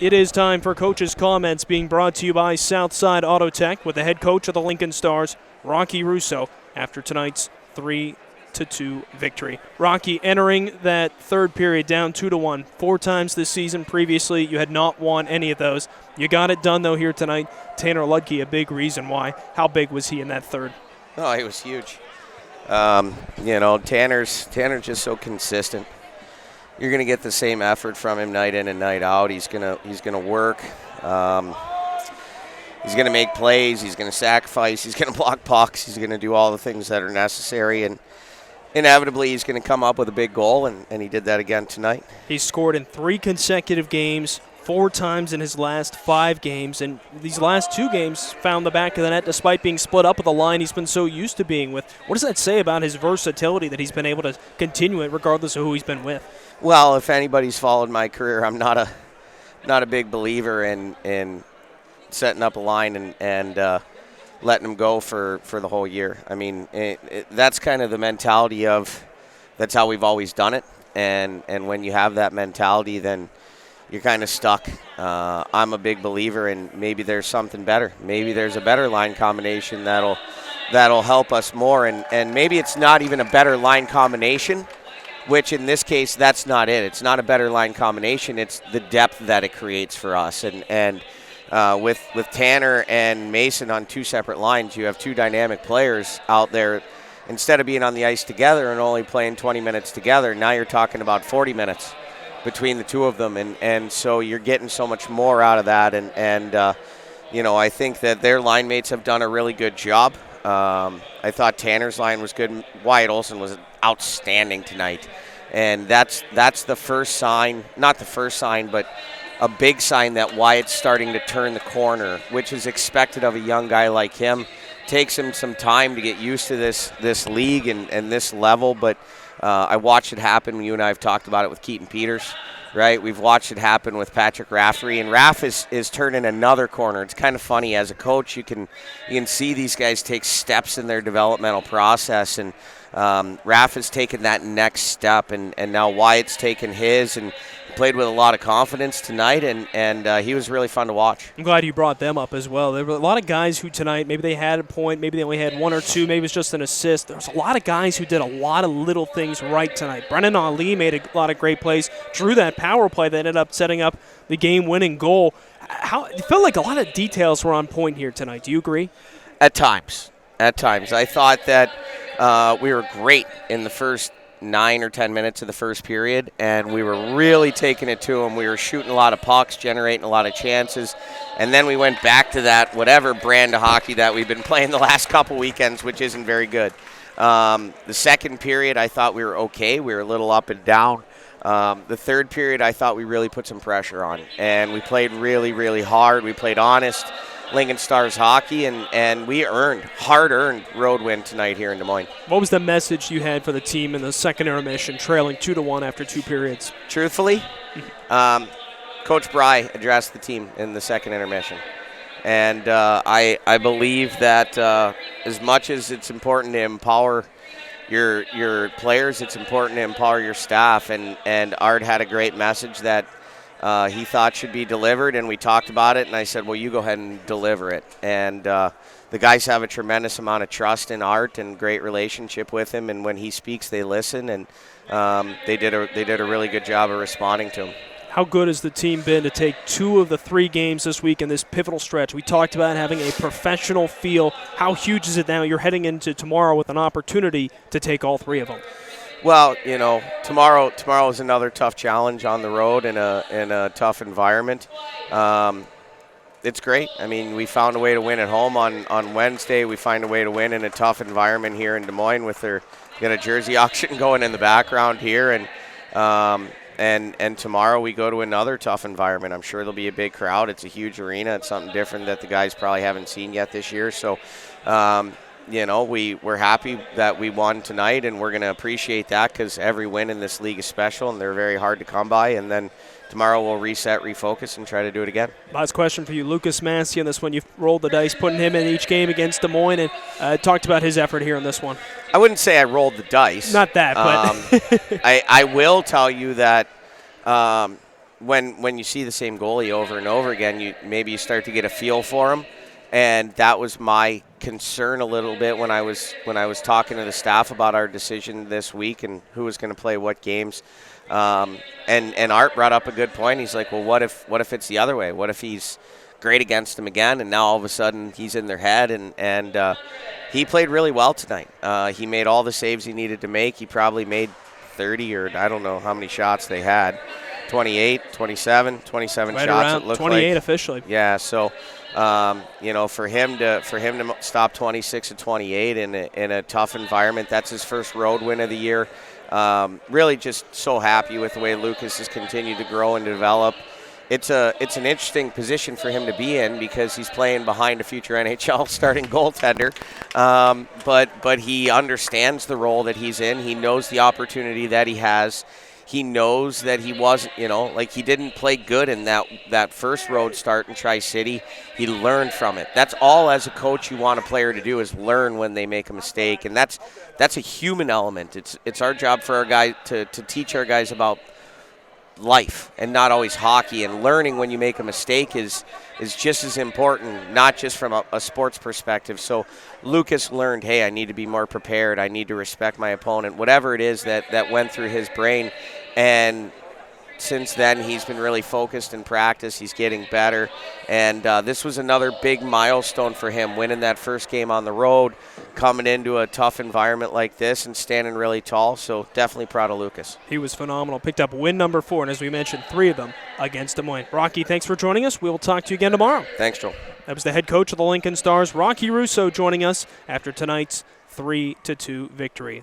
It is time for Coach's Comments, being brought to you by Southside Auto Tech with the head coach of the Lincoln Stars, Rocky Russo, after tonight's 3-2 victory. Rocky, entering that third period down 2-1, 4 times this season. Previously, you had not won any of those. You got it done, though, here tonight. Tanner Ludtke, a big reason why. How big was he in that third? Oh, he was huge. Tanner's just so consistent. You're going to get the same effort from him night in and night out. He's gonna work. He's going to make plays. He's going to sacrifice. He's going to block pucks. He's going to do all the things that are necessary. And inevitably, he's going to come up with a big goal, and he did that again tonight. He scored in 3 consecutive games, 4 times in his last 5 games. And these last 2 games found the back of the net despite being split up with a line he's been so used to being with. What does that say about his versatility that he's been able to continue it regardless of who he's been with? Well, if anybody's followed my career, I'm not a big believer in setting up a line and letting him go for the whole year. I mean, that's kind of the mentality of that's how we've always done it. And when you have that mentality, then you're kind of stuck. I'm a big believer in maybe there's something better. Maybe there's a better line combination that'll help us more. And maybe it's not even a better line combination, which in this case, that's not it. It's not a better line combination. It's the depth that it creates for us. And with Tanner and Mason on 2 separate lines, you have 2 dynamic players out there. Instead of being on the ice together and only playing 20 minutes together, now you're talking about 40 minutes between the 2 of them. And so you're getting so much more out of that. And I think that their line mates have done a really good job. I thought Tanner's line was good. Wyatt Olson was outstanding tonight. And that's the first sign, not the first sign, but a big sign that Wyatt's starting to turn the corner, which is expected of a young guy like him. Takes him some time to get used to this league and this level, but I watched it happen. You and I have talked about it with Keaton Peters, right? We've watched it happen with Patrick Raftery, and Raff is turning another corner. It's kind of funny. As a coach, you can see these guys take steps in their developmental process, and Raff has taken that next step, and now Wyatt's taken his and played with a lot of confidence tonight, and he was really fun to watch. I'm glad you brought them up as well. There were a lot of guys who tonight, maybe they had a point, maybe they only had 1 or 2, maybe it was just an assist. There was a lot of guys who did a lot of little things right tonight. Brennan Ali made a lot of great plays, drew that power play that ended up setting up the game-winning goal. It felt like a lot of details were on point here tonight. Do you agree? At times. I thought that we were great in the first 9 or 10 minutes of the first period, and we were really taking it to them. We were shooting a lot of pucks, generating a lot of chances, and then we went back to that whatever brand of hockey that we've been playing the last couple weekends, which isn't very good. The second period, I thought we were okay. We were a little up and down. The third period, I thought we really put some pressure on, and we played really, really hard. We played honest Lincoln Stars hockey, and we hard-earned road win tonight here in Des Moines. What was the message you had for the team in the second intermission, trailing 2-1 after 2 periods? Truthfully, Coach Bry addressed the team in the second intermission. And I believe that as much as it's important to empower your players, it's important to empower your staff. And Art had a great message that he thought should be delivered, and we talked about it, and I said, well, you go ahead and deliver it. And the guys have a tremendous amount of trust in Art and great relationship with him, and when he speaks, they listen, and they did a really good job of responding to him. How good has the team been to take 2 of the 3 games this week in this pivotal stretch? We talked about having a professional feel. How huge is it now? You're heading into tomorrow with an opportunity to take all 3 of them. Well, tomorrow is another tough challenge on the road in a tough environment. It's great. I mean, we found a way to win at home on Wednesday. We find a way to win in a tough environment here in Des Moines with got a jersey auction going in the background here, and tomorrow we go to another tough environment. I'm sure there'll be a big crowd. It's a huge arena. It's something different that the guys probably haven't seen yet this year. So, we're happy that we won tonight, and we're going to appreciate that because every win in this league is special, and they're very hard to come by. And then tomorrow we'll reset, refocus, and try to do it again. Last question for you, Lucas Massey, on this one. You've rolled the dice, putting him in each game against Des Moines, and talked about his effort here on this one. I wouldn't say I rolled the dice. Not that, but I will tell you that when you see the same goalie over and over again, you start to get a feel for him, and that was my concern a little bit when I was talking to the staff about our decision this week and who was going to play what games. And Art brought up a good point. He's like, well, what if it's the other way? What if he's great against them again, and now all of a sudden he's in their head? And he played really well tonight. He made all the saves he needed to make. He probably made 30, or I don't know how many shots they had. 28, 27 right shots. Around it looked 28 like. officially. Yeah, so for him to stop 26 and 28 in a tough environment, that's his first road win of the year. Really just so happy with the way Lucas has continued to grow and develop. It's an interesting position for him to be in because he's playing behind a future NHL starting goaltender. But he understands the role that he's in. He knows the opportunity that he has. He knows that he wasn't, he didn't play good in that first road start in Tri-City. He learned from it. That's all as a coach you want a player to do, is learn when they make a mistake. And that's a human element. It's our job for our guys to teach our guys about life and not always hockey, and learning when you make a mistake is just as important, not just from a sports perspective. So Lucas learned, hey, I need to be more prepared. I need to respect my opponent, whatever it is that went through his brain. And since then, he's been really focused in practice. He's getting better. And this was another big milestone for him, winning that first game on the road, coming into a tough environment like this and standing really tall. So definitely proud of Lucas. He was phenomenal. Picked up win number 4, and as we mentioned, 3 of them against Des Moines. Rocky, thanks for joining us. We will talk to you again tomorrow. Thanks, Joel. That was the head coach of the Lincoln Stars, Rocky Russo, joining us after tonight's 3-2 victory.